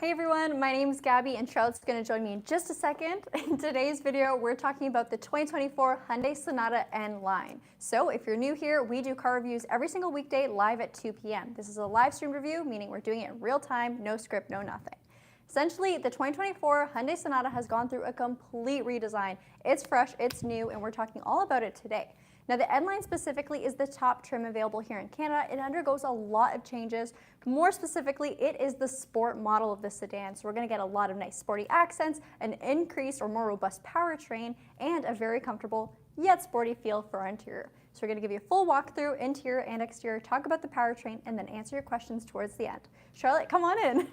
Hey everyone, my name is Gabi and Charlotte's going to join me in just a second. In today's video, we're talking about the 2024 Hyundai Sonata N-Line. So if you're new here, we do car reviews every single weekday live at 2 p.m. This is a live stream review, meaning we're doing it in real time, no script, no nothing. Essentially, the 2024 Hyundai Sonata has gone through a complete redesign. It's fresh, it's new, and we're talking all about it today. Now the N-Line specifically is the top trim available here in Canada. It undergoes a lot of changes. More specifically, it is the sport model of the sedan. So we're going to get a lot of nice sporty accents, an increased or more robust powertrain, and a very comfortable yet sporty feel for our interior. So we're going to give you a full walkthrough, interior and exterior, talk about the powertrain, and then answer your questions towards the end. Charlotte, come on in.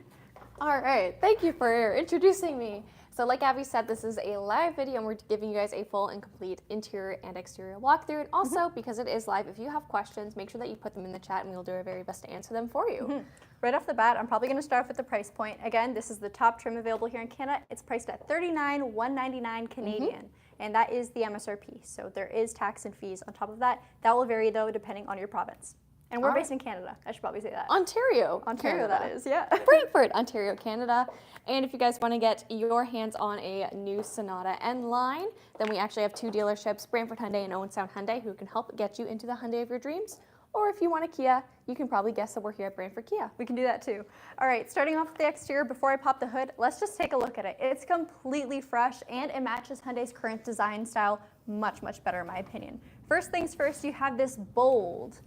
All right, thank you for introducing me. So like Abby said, this is a live video and we're giving you guys a full and complete interior and exterior walkthrough. And also, because it is live, if you have questions, make sure that you put them in the chat and we'll do our very best to answer them for you. Right off the bat, I'm probably going to start off with the price point. Again, this is the top trim available here in Canada. It's priced at $39,199 Canadian, and that is the MSRP. So there is tax and fees on top of that. That will vary though depending on your province. And we're based in Canada. I should probably say that. Ontario, Canada. That is, yeah. Brantford, Ontario, Canada. And if you guys want to get your hands on a new Sonata N-Line, then we actually have two dealerships, Brantford Hyundai and Owen Sound Hyundai, who can help get you into the Hyundai of your dreams. Or if you want a Kia, you can probably guess that we're here at Brantford Kia. We can do that too. All right, starting off with the exterior, before I pop the hood, let's just take a look at it. It's completely fresh and it matches Hyundai's current design style much, much better in my opinion. First things first, you have this bold,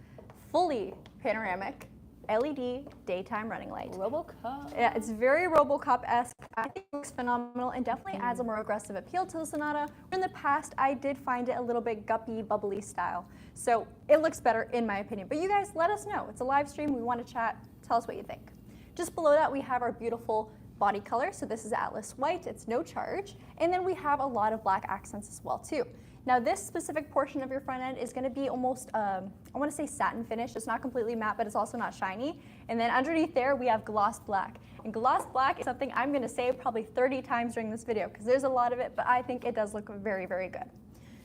fully panoramic LED daytime running light. RoboCop. Yeah, it's very RoboCop-esque. I think it looks phenomenal and definitely adds a more aggressive appeal to the Sonata. In the past, I did find it a little bit guppy, bubbly style. So it looks better in my opinion. But you guys, let us know. It's a live stream. We want to chat. Tell us what you think. Just below that, we have our beautiful body color. So this is Atlas White. It's no charge. And then we have a lot of black accents as well too. Now this specific portion of your front end is going to be almost, I want to say satin finish. It's not completely matte, but it's also not shiny. And then underneath there, we have gloss black. And gloss black is something I'm going to say probably 30 times during this video because there's a lot of it, but I think it does look very, very good.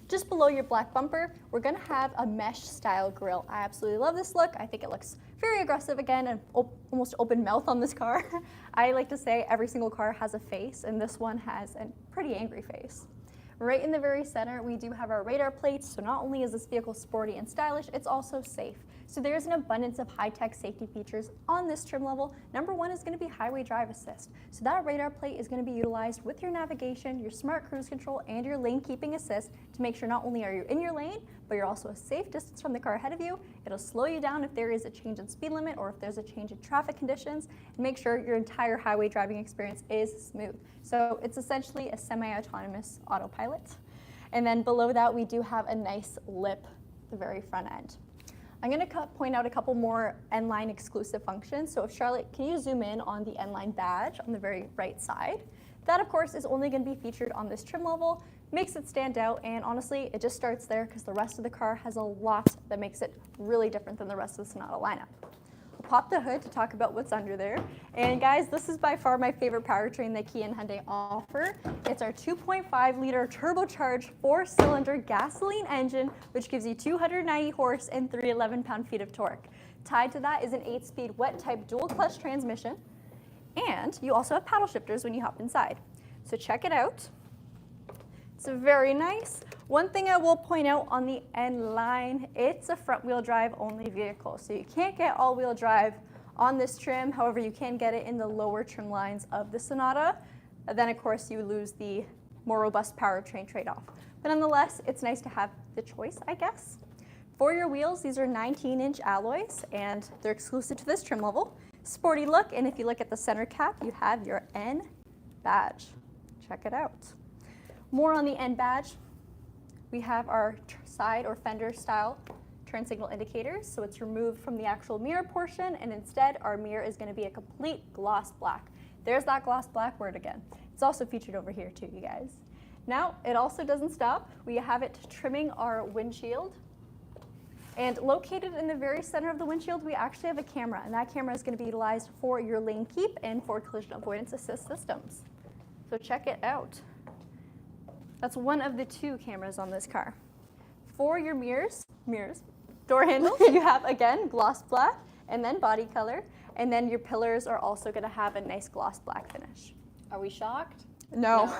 Just below your black bumper, we're going to have a mesh style grille. I absolutely love this look. I think it looks very aggressive again and almost open mouth on this car. I like to say every single car has a face, and this one has a pretty angry face. Right in the very center, we do have our radar plates, so not only is this vehicle sporty and stylish, it's also safe. So there's an abundance of high-tech safety features on this trim level. Number one is going to be highway drive assist. So that radar plate is going to be utilized with your navigation, your smart cruise control, and your lane keeping assist to make sure not only are you in your lane, but you're also a safe distance from the car ahead of you. It'll slow you down if there is a change in speed limit or if there's a change in traffic conditions, and make sure your entire highway driving experience is smooth. So it's essentially a semi-autonomous autopilot. And then below that, we do have a nice lip at the very front end. I'm going to point out a couple more N-Line exclusive functions. So if Charlotte, can you zoom in on the N-Line badge on the very right side? That, of course, is only going to be featured on this trim level, makes it stand out, and honestly, it just starts there because the rest of the car has a lot that makes it really different than the rest of the Sonata lineup. We'll pop the hood to talk about what's under there. And guys, this is by far my favorite powertrain that Kia and Hyundai offer. It's our 2.5-liter turbocharged 4-cylinder gasoline engine, which gives you 290 horse and 311 pound-feet of torque. Tied to that is an 8-speed wet-type dual-clutch transmission, and you also have paddle shifters when you hop inside. So check it out. It's very nice. One thing I will point out on the N-Line, it's a front-wheel drive only vehicle, so you can't get all-wheel drive on this trim. However, you can get it in the lower trim lines of the Sonata. Then, of course, you lose the more robust powertrain trade-off. But nonetheless, it's nice to have the choice, I guess. For your wheels, these are 19-inch alloys, and they're exclusive to this trim level. Sporty look, and if you look at the center cap, you have your N badge. Check it out. More on the N badge, we have our side or fender style turn signal indicators. So it's removed from the actual mirror portion, and instead our mirror is going to be a complete gloss black. There's that gloss black word again. It's also featured over here too, you guys. Now, it also doesn't stop. We have it trimming our windshield. And located in the very center of the windshield, we actually have a camera, and that camera is going to be utilized for your lane keep and for collision avoidance assist systems. So check it out. That's one of the 2 cameras on this car. For your mirrors, door handles, you have, again, gloss black and then body color. And then your pillars are also going to have a nice gloss black finish. Are we shocked? No.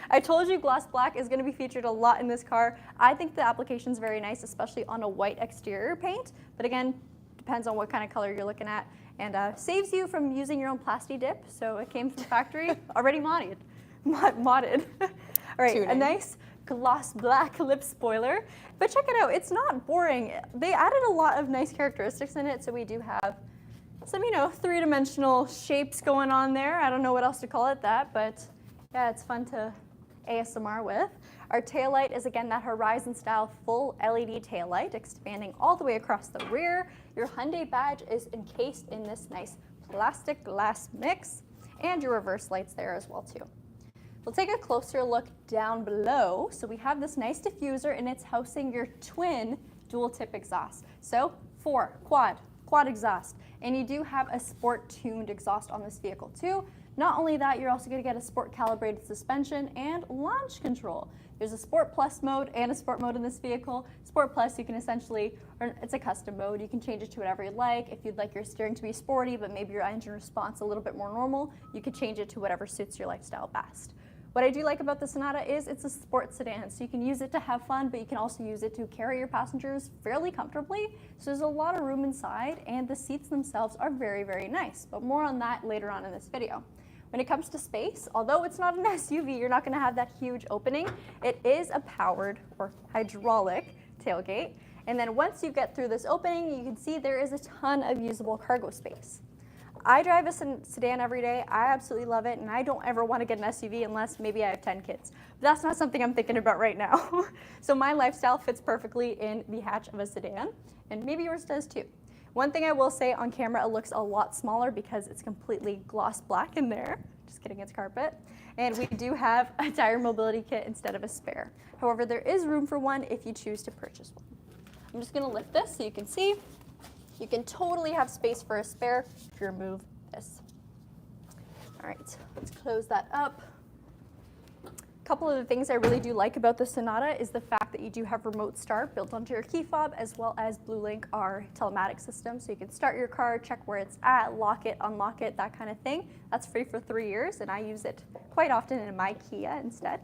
I told you gloss black is going to be featured a lot in this car. I think the application is very nice, especially on a white exterior paint. But again, depends on what kind of color you're looking at. And saves you from using your own plasti dip. So it came from factory, already modded. All right, a nice gloss black lip spoiler. But check it out, it's not boring. They added a lot of nice characteristics in it. So we do have some, three-dimensional shapes going on there. I don't know what else to call it that, but yeah, it's fun to ASMR with. Our taillight is, again, that Horizon-style full LED taillight, expanding all the way across the rear. Your Hyundai badge is encased in this nice plastic glass mix, and your reverse lights there as well, too. We'll take a closer look down below. So we have this nice diffuser, and it's housing your twin dual-tip exhaust. So quad exhaust. And you do have a sport-tuned exhaust on this vehicle, too. Not only that, you're also going to get a sport-calibrated suspension and launch control. There's a Sport Plus mode and a Sport mode in this vehicle. Sport Plus, you can essentially, or it's a custom mode, you can change it to whatever you'd like. If you'd like your steering to be sporty, but maybe your engine response a little bit more normal, you could change it to whatever suits your lifestyle best. What I do like about the Sonata is it's a sports sedan, so you can use it to have fun, but you can also use it to carry your passengers fairly comfortably. So there's a lot of room inside, and the seats themselves are very, very nice, but more on that later on in this video. When it comes to space, although it's not an SUV, you're not going to have that huge opening. It is a powered or hydraulic tailgate. And then once you get through this opening, you can see there is a ton of usable cargo space. I drive a sedan every day. I absolutely love it, and I don't ever want to get an SUV unless maybe I have 10 kids. But that's not something I'm thinking about right now. So my lifestyle fits perfectly in the hatch of a sedan, and maybe yours does too. One thing I will say, on camera it looks a lot smaller because it's completely gloss black in there. Just kidding, it's carpet. And we do have a tire mobility kit instead of a spare. However, there is room for one if you choose to purchase one. I'm just going to lift this so you can see. You can totally have space for a spare if you remove this. All right, let's close that up. A couple of the things I really do like about the Sonata is the fact that you do have remote start built onto your key fob, as well as BlueLink, our telematics system. So you can start your car, check where it's at, lock it, unlock it, that kind of thing. That's free for 3 years, and I use it quite often in my Kia instead.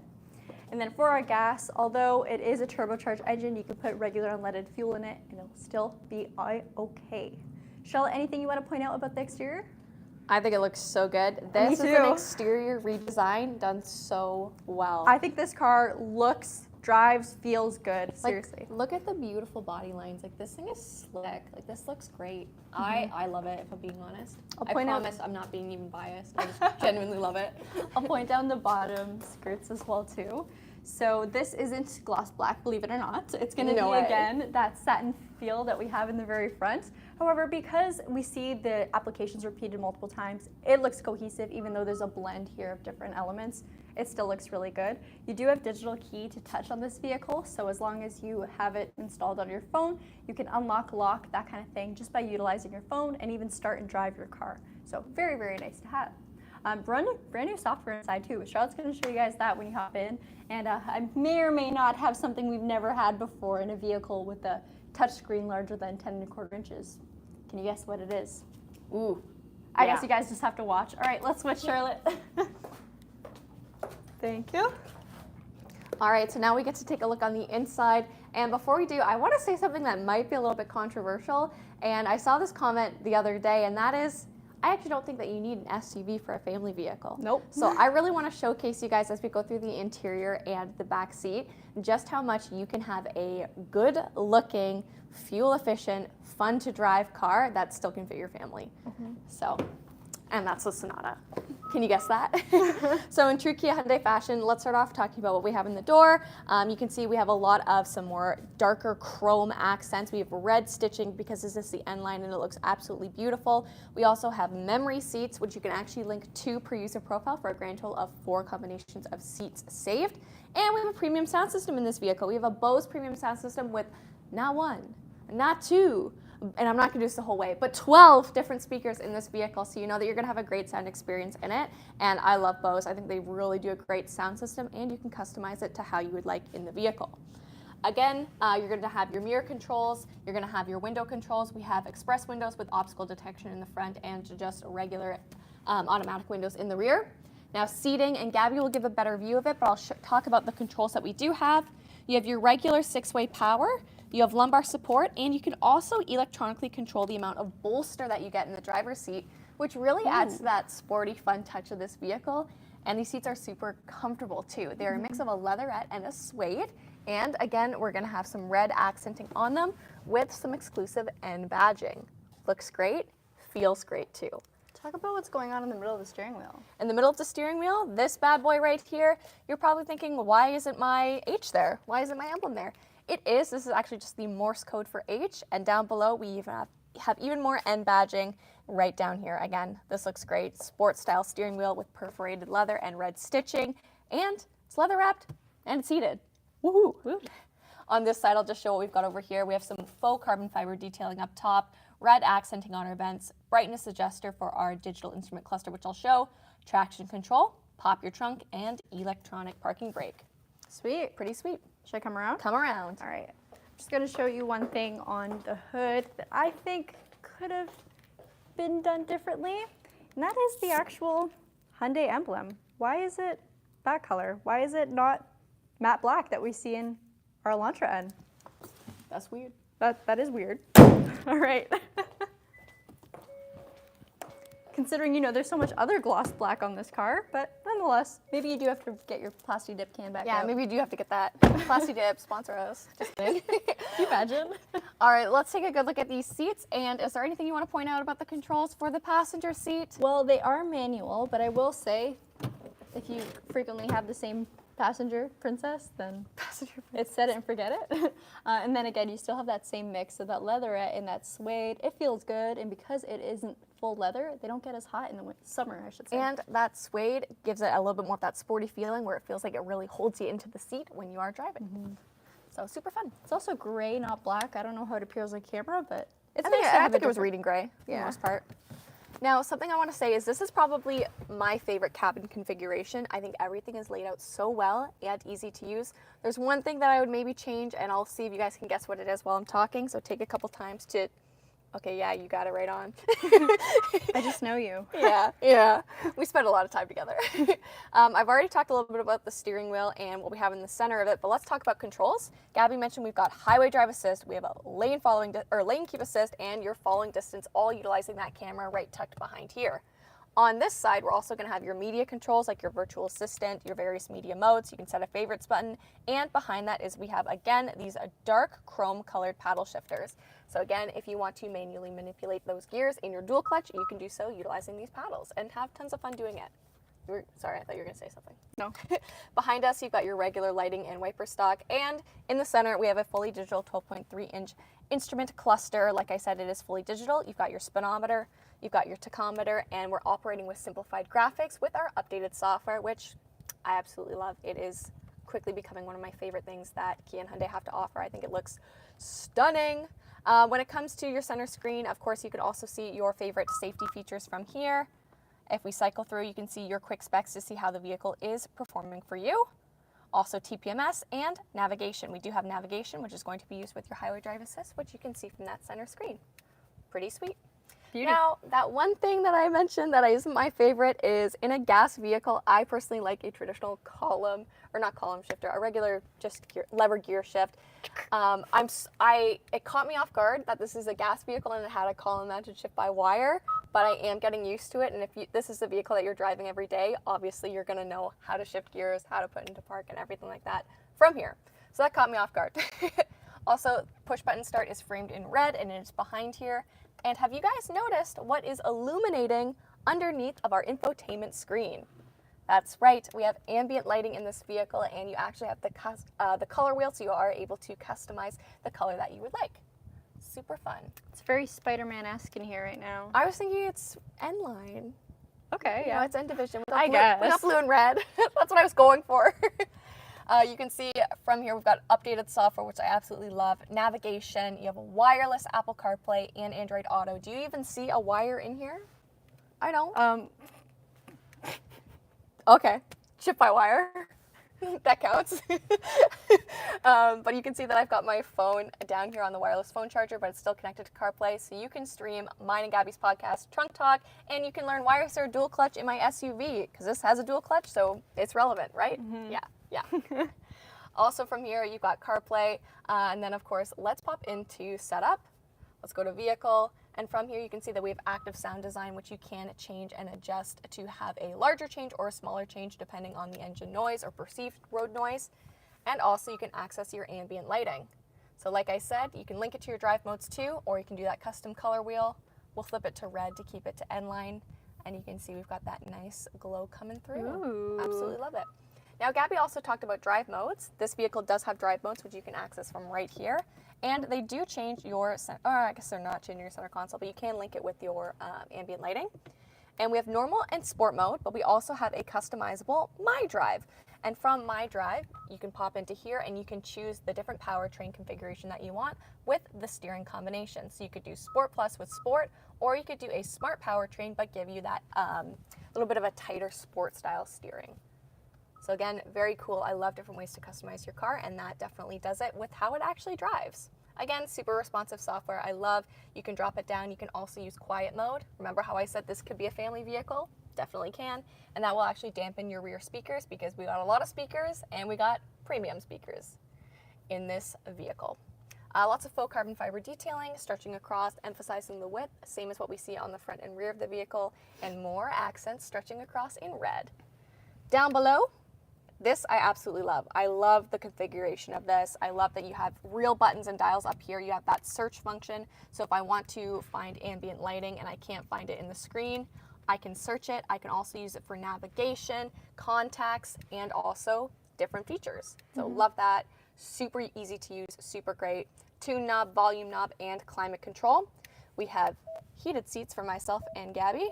And then for our gas, although it is a turbocharged engine, you can put regular unleaded fuel in it, and it'll still be okay. Charlotte, anything you want to point out about the exterior? I think it looks so good. This is an exterior redesign done so well. I think this car looks, drives, feels good, seriously. Like, look at the beautiful body lines. Like, this thing is slick. Like, this looks great. I love it, if I'm being honest. I promise I'm not being even biased. I just genuinely love it. I'll point down the bottom skirts as well, too. So this isn't gloss black, believe it or not. It's going to be, again, that satin feel that we have in the very front. However, because we see the applications repeated multiple times, it looks cohesive, even though there's a blend here of different elements. It still looks really good. You do have digital key to touch on this vehicle, so as long as you have it installed on your phone, you can unlock, lock, that kind of thing, just by utilizing your phone, and even start and drive your car. So very, very nice to have. Brand new software inside too. Charlotte's going to show you guys that when you hop in. And I may or may not have something we've never had before in a vehicle with a touchscreen larger than 10¼ inches. Can you guess what it is? Ooh. I guess you guys just have to watch. All right, let's switch, Charlotte. Thank you. All right, so now we get to take a look on the inside. And before we do, I want to say something that might be a little bit controversial. And I saw this comment the other day, and that is, I actually don't think that you need an SUV for a family vehicle. Nope. So I really want to showcase you guys as we go through the interior and the back seat, just how much you can have a good looking, fuel efficient, fun to drive car that still can fit your family. So, and that's the Sonata. Can you guess that? So in true Kia Hyundai fashion, let's start off talking about what we have in the door. You can see we have a lot of some more darker chrome accents. We have red stitching because this is the N-Line and it looks absolutely beautiful. We also have memory seats, which you can actually link to per user profile for a grand total of 4 combinations of seats saved. And we have a premium sound system in this vehicle. We have a Bose premium sound system with not 1, not 2, and I'm not going to do this the whole way, but 12 different speakers in this vehicle, so you know that you're going to have a great sound experience in it. And I love Bose. I think they really do a great sound system, and you can customize it to how you would like in the vehicle. Again, you're going to have your mirror controls, you're going to have your window controls. We have express windows with obstacle detection in the front and just regular automatic windows in the rear. Now seating, and Gabby will give a better view of it, but I'll talk about the controls that we do have. You have your regular 6-way power, you have lumbar support, and you can also electronically control the amount of bolster that you get in the driver's seat, which really adds to that sporty, fun touch of this vehicle. And these seats are super comfortable too. They're a mix of a leatherette and a suede. And again, we're gonna have some red accenting on them with some exclusive N badging. Looks great, feels great too. Talk about what's going on in the middle of the steering wheel. In the middle of the steering wheel, this bad boy right here, you're probably thinking, why isn't my H there? Why isn't my emblem there? This is actually just the Morse code for H, and down below we even have even more N badging right down here. Again, this looks great. Sports style steering wheel with perforated leather and red stitching, and it's leather wrapped and it's heated. Woohoo! Woo. On this side, I'll just show what we've got over here. We have some faux carbon fiber detailing up top, red accenting on our vents, brightness adjuster for our digital instrument cluster, which I'll show, traction control, pop your trunk, and electronic parking brake. Sweet. Pretty sweet. Should I come around? Come around. All right. I'm just going to show you one thing on the hood that I think could have been done differently, and that is the actual Hyundai emblem. Why is it that color? Why is it not matte black that we see in our Elantra N? That's weird. That is weird. All right. Considering, you know, there's so much other gloss black on this car, but nonetheless, maybe you do have to get your Plasti Dip can back out. Yeah, maybe you do have to get that. Plasti Dip, sponsor us. Just kidding. Can you imagine? All right, let's take a good look at these seats. And is there anything you want to point out about the controls for the passenger seat? Well, they are manual, but I will say, if you frequently have the same passenger princess, then it's set it and forget it. And then again, you still have that same mix of that leatherette and that suede. It feels good, and because it isn't full leather, they don't get as hot in the summer, I should say. And that suede gives it a little bit more of that sporty feeling where it feels like it really holds you into the seat when you are driving. So super fun. It's also gray, not black. I don't know how it appears on camera, but it's I nice think, to I have think a it was different- reading gray for Yeah. the most part. Now, something I want to say is this is probably my favorite cabin configuration. I think everything is laid out so well and easy to use. There's one thing that I would maybe change, and I'll see if you guys can guess what it is while I'm talking. So take a couple times to, okay, yeah, you got it right on. I just know you. Yeah. We spent a lot of time together. I've already talked a little bit about the steering wheel and what we have in the center of it, but let's talk about controls. Gabby mentioned we've got highway drive assist, we have a lane keep assist, and your following distance, all utilizing that camera right tucked behind here. On this side, we're also going to have your media controls like your virtual assistant, your various media modes. You can set a favorites button. And behind that is we have, again, these dark chrome colored paddle shifters. So again, if you want to manually manipulate those gears in your dual clutch, you can do so utilizing these paddles and have tons of fun doing it. Sorry, I thought you were going to say something. No. Behind us, you've got your regular lighting and wiper stock. And in the center, we have a fully digital 12.3-inch instrument cluster. Like I said, it is fully digital. You've got your speedometer, you've got your tachometer, and we're operating with simplified graphics with our updated software, which I absolutely love. It is quickly becoming one of my favorite things that Kia and Hyundai have to offer. I think it looks stunning. When it comes to your center screen, of course, you can also see your favorite safety features from here. If we cycle through, you can see your quick specs to see how the vehicle is performing for you. Also TPMS and navigation. We do have navigation, which is going to be used with your highway drive assist, which you can see from that center screen. Pretty sweet. Beauty. Now, that one thing that I mentioned that isn't my favorite is in a gas vehicle, I personally like a traditional column, or not column shifter, a regular just lever gear shift. It caught me off guard that this is a gas vehicle and it had a column mounted shift by wire, but I am getting used to it. And if this is a vehicle that you're driving every day, obviously you're gonna know how to shift gears, how to put into park and everything like that from here. So that caught me off guard. Also, push button start is framed in red and it's behind here. And have you guys noticed what is illuminating underneath of our infotainment screen? That's right, we have ambient lighting in this vehicle, and you actually have the color wheel, so you are able to customize the color that you would like. Super fun. It's very Spider-Man-esque in here right now. I was thinking it's N-Line. Okay, You know, yeah. it's N division. I guess. We got blue and red. That's what I was going for. You can see from here we've got updated software, which I absolutely love. Navigation, you have a wireless Apple CarPlay and Android Auto. Do you even see a wire in here? I don't. Okay, chip by wire. That counts. But you can see that I've got my phone down here on the wireless phone charger, but it's still connected to CarPlay, so you can stream mine and Gabby's podcast, Trunk Talk, and you can learn why is there a dual clutch in my SUV, because this has a dual clutch, so it's relevant, right? Mm-hmm. Yeah. Also from here, you've got CarPlay, and then of course, let's pop into setup. Let's go to vehicle. And from here, you can see that we have active sound design, which you can change and adjust to have a larger change or a smaller change depending on the engine noise or perceived road noise. And also you can access your ambient lighting. So like I said, you can link it to your drive modes too, or you can do that custom color wheel. We'll flip it to red to keep it to N-Line. And you can see we've got that nice glow coming through. Ooh. Absolutely love it. Now, Gabby also talked about drive modes. This vehicle does have drive modes, which you can access from right here. And they do change your, or I guess they're not changing your center console, but you can link it with your ambient lighting. And we have normal and sport mode, but we also have a customizable My Drive. And from My Drive, you can pop into here and you can choose the different powertrain configuration that you want with the steering combination. So you could do Sport Plus with Sport, or you could do a smart powertrain, but give you that little bit of a tighter sport style steering. So again, very cool. I love different ways to customize your car, and that definitely does it with how it actually drives. Again, super responsive software. I love, you can drop it down. You can also use quiet mode. Remember how I said this could be a family vehicle? Definitely can. And that will actually dampen your rear speakers because we got a lot of speakers and we got premium speakers in this vehicle. Lots of faux carbon fiber detailing, stretching across, emphasizing the width, same as what we see on the front and rear of the vehicle, and more accents stretching across in red. Down below, this I absolutely love. I love the configuration of this. I love that you have real buttons and dials up here. You have that search function. So if I want to find ambient lighting and I can't find it in the screen, I can search it. I can also use it for navigation, contacts, and also different features. So love that. Super easy to use, super great. Tune knob, volume knob, and climate control. We have heated seats for myself and Gabby.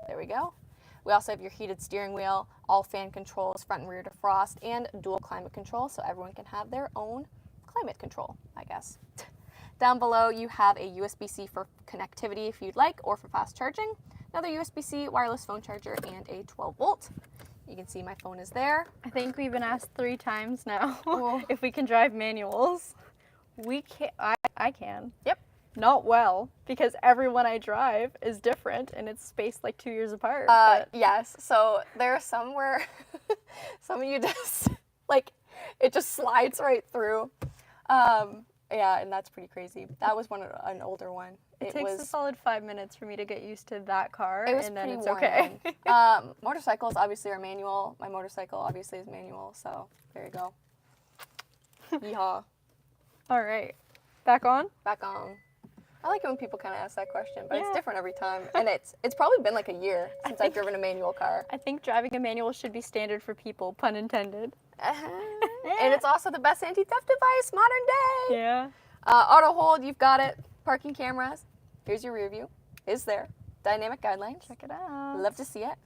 There we go. We also have your heated steering wheel, all fan controls, front and rear defrost, and dual climate control, so everyone can have their own climate control, I guess. Down below, you have a USB-C for connectivity if you'd like, or for fast charging, another USB-C wireless phone charger, and a 12-volt. You can see my phone is there. I think we've been asked 3 times now Oh. if we can drive manuals. We can. I can. Yep. Not well, because everyone I drive is different and it's spaced like 2 years apart. but Yes, so there are some where some of you just, like, it just slides right through. Yeah, and that's pretty crazy. That was an older one. it takes a solid 5 minutes for me to get used to that car, It was and then pretty it's worn okay. in. Motorcycles obviously are manual. My motorcycle obviously is manual, so there you go. Yeehaw. All right, back on. Back on. I like it when people kind of ask that question, but it's Yeah. different every time. And it's probably been like a year since I've driven a manual car. I think driving a manual should be standard for people, pun intended. And it's also the best anti-theft device, modern day. Yeah. Auto hold, you've got it. Parking cameras. Here's your rear view. Is there. Dynamic guidelines. Check it out. Love to see it.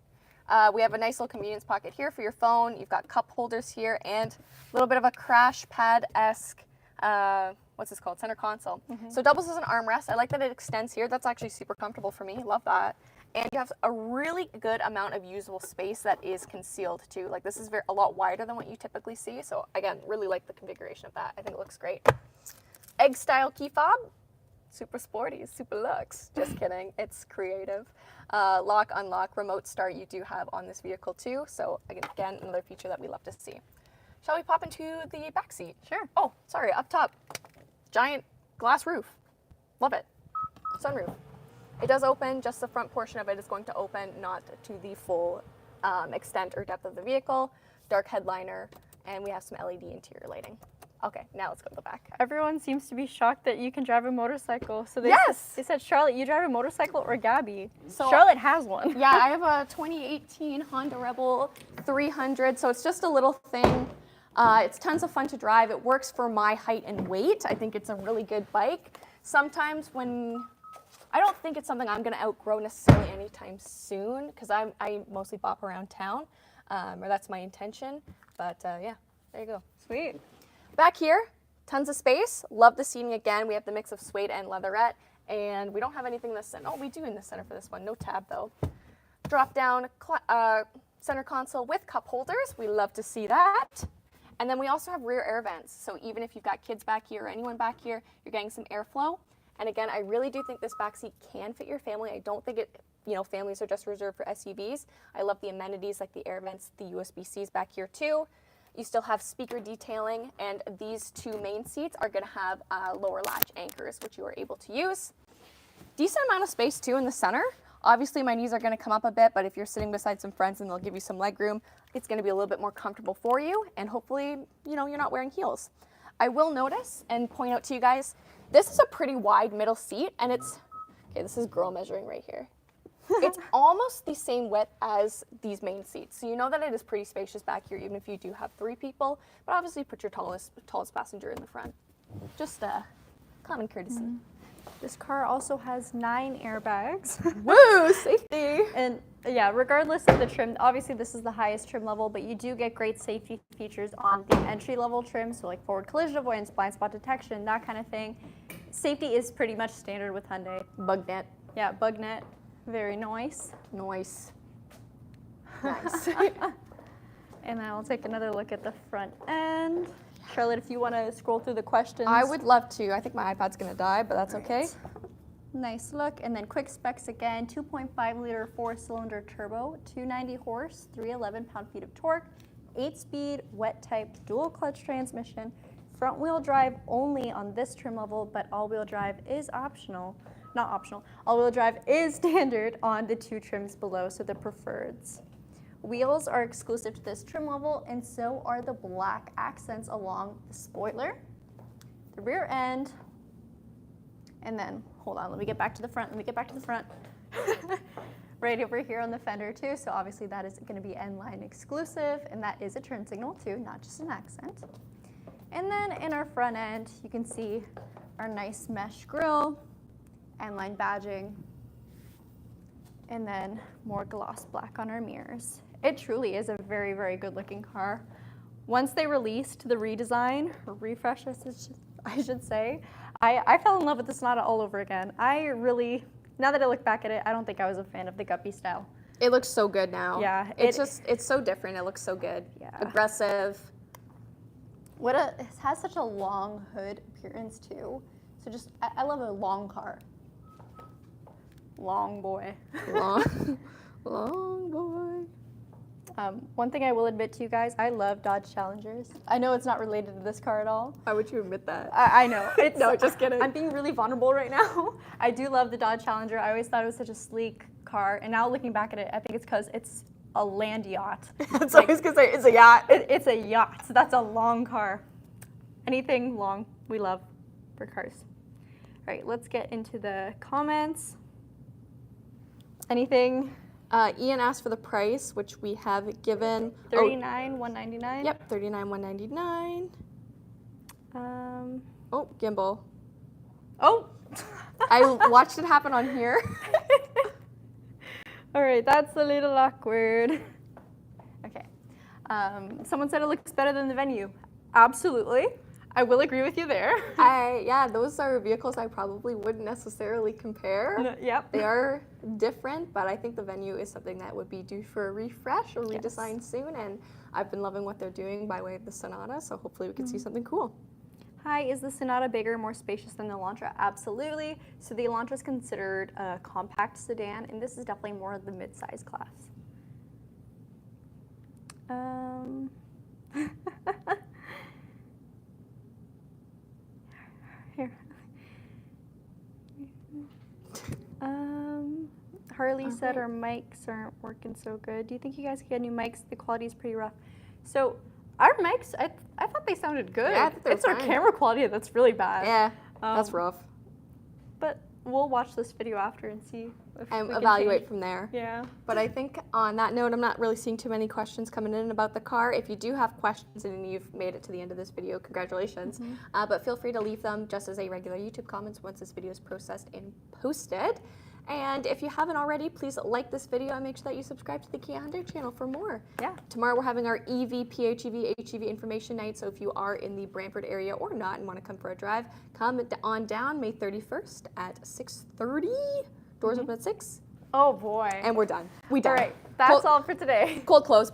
We have a nice little convenience pocket here for your phone. You've got cup holders here and a little bit of a crash pad-esque, what's this called? Center console. So it doubles as an armrest. I like that it extends here. That's actually super comfortable for me. Love that. And you have a really good amount of usable space that is concealed too. Like this is a lot wider than what you typically see. So again, really like the configuration of that. I think it looks great. Egg style key fob. Super sporty, super luxe. Just kidding. It's creative. Lock, unlock, remote start you do have on this vehicle too. So again, another feature that we love to see. Shall we pop into the back seat? Sure. Oh, sorry, up top. Giant glass roof. Love it. Sunroof. It does open, just the front portion of it is going to open, not to the full extent or depth of the vehicle. Dark headliner, and we have some LED interior lighting. Okay, now let's go to the back. Everyone seems to be shocked that you can drive a motorcycle. So Yes! They said, Charlotte, you drive a motorcycle or Gabby? So- Charlotte has one. Yeah, I have a 2018 Honda Rebel 300, so it's just a little thing. It's tons of fun to drive. It works for my height and weight. I think it's a really good bike. Sometimes I don't think it's something I'm going to outgrow necessarily anytime soon because I mostly bop around town, or that's my intention. But yeah, there you go. Sweet. Back here, tons of space. Love the seating again. We have the mix of suede and leatherette, and we don't have anything in the center. Oh, we do in the center for this one. No tab though. Drop down center console with cup holders. We love to see that. And then we also have rear air vents. So even if you've got kids back here or anyone back here, you're getting some airflow. And again, I really do think this back seat can fit your family. I don't think it, families are just reserved for SUVs. I love the amenities like the air vents, the USB-Cs back here too. You still have speaker detailing, and these two main seats are gonna have lower latch anchors, which you are able to use. Decent amount of space too in the center. Obviously my knees are gonna come up a bit, but if you're sitting beside some friends and they'll give you some leg room, it's gonna be a little bit more comfortable for you, and hopefully, you're not wearing heels. I will notice and point out to you guys, this is a pretty wide middle seat, and this is girl measuring right here. It's almost the same width as these main seats. So you know that it is pretty spacious back here, even if you do have 3 people, but obviously put your tallest passenger in the front. Just common courtesy. This car also has 9 airbags. Woo, safety. And yeah, regardless of the trim, obviously this is the highest trim level, but you do get great safety features on the entry level trim. So like forward collision avoidance, blind spot detection, that kind of thing. Safety is pretty much standard with Hyundai. Bug net. Yeah, bug net. Very nice. Nice. And then I'll take another look at the front end. Charlotte, if you want to scroll through the questions. I would love to. I think my iPad's gonna die, but that's okay. Nice look. And then quick specs again, 2.5 liter 4-cylinder turbo, 290 horse, 311 pound-feet of torque, 8-speed wet type dual clutch transmission, front wheel drive only on this trim level, but all-wheel drive is optional. Not optional. All-wheel drive is standard on the 2 trims below, so the preferreds. Wheels are exclusive to this trim level, and so are the black accents along the spoiler, the rear end, and then, hold on, let me get back to the front, right over here on the fender too, so obviously that is going to be N-Line exclusive, and that is a turn signal too, not just an accent. And then in our front end, you can see our nice mesh grille, N-Line badging, and then more gloss black on our mirrors. It truly is a very, very good looking car. Once they released the redesign, or refresh I should say, I fell in love with the Sonata all over again. Now that I look back at it, I don't think I was a fan of the Guppy style. It looks so good now. Yeah. It's so different. It looks so good. Yeah. Aggressive. It has such a long hood appearance too. So I love a long car. Long boy. Long boy. One thing I will admit to you guys, I love Dodge Challengers. I know it's not related to this car at all. Why would you admit that? I know. No, just kidding. I'm being really vulnerable right now. I do love the Dodge Challenger. I always thought it was such a sleek car, and now looking back at it, I think it's because it's a land yacht. That's what I was gonna say. It's a yacht. It's a yacht, so that's a long car. Anything long, we love for cars. All right, let's get into the comments. Anything? Ian asked for the price, which we have given. $39,199. Yep, $39,199. Oh, gimbal. Oh. I watched it happen on here. All right, that's a little awkward. Okay. Someone said it looks better than the Venue. Absolutely. I will agree with you there. Yeah, those are vehicles I probably wouldn't necessarily compare. Yep. They are different, but I think the Venue is something that would be due for a refresh or redesign soon, and I've been loving what they're doing by way of the Sonata, so hopefully we can see something cool. Hi, is the Sonata bigger, more spacious than the Elantra? Absolutely. So the Elantra is considered a compact sedan, and this is definitely more of the mid-size class. Here. Harley said our mics aren't working so good. Do you think you guys could get new mics? The quality is pretty rough. So our mics, I thought they sounded good. Yeah, I thought they were it's our fine. camera quality that's really bad. Yeah, that's rough. But we'll watch this video after and see if And we can evaluate change. from there. Yeah. But I think on that note, I'm not really seeing too many questions coming in about the car. If you do have questions and you've made it to the end of this video, congratulations. But feel free to leave them just as a regular YouTube comments once this video is processed and posted. And if you haven't already, please like this video and make sure that you subscribe to the Kia Hyundai channel for more. Yeah. Tomorrow we're having our EV, PHEV, HEV information night. So if you are in the Brantford area or not and want to come for a drive, come on down May 31st at 6:30. Doors open at 6. Oh boy. And we're done. We done. All right. That's all for today. Cold close. Bye.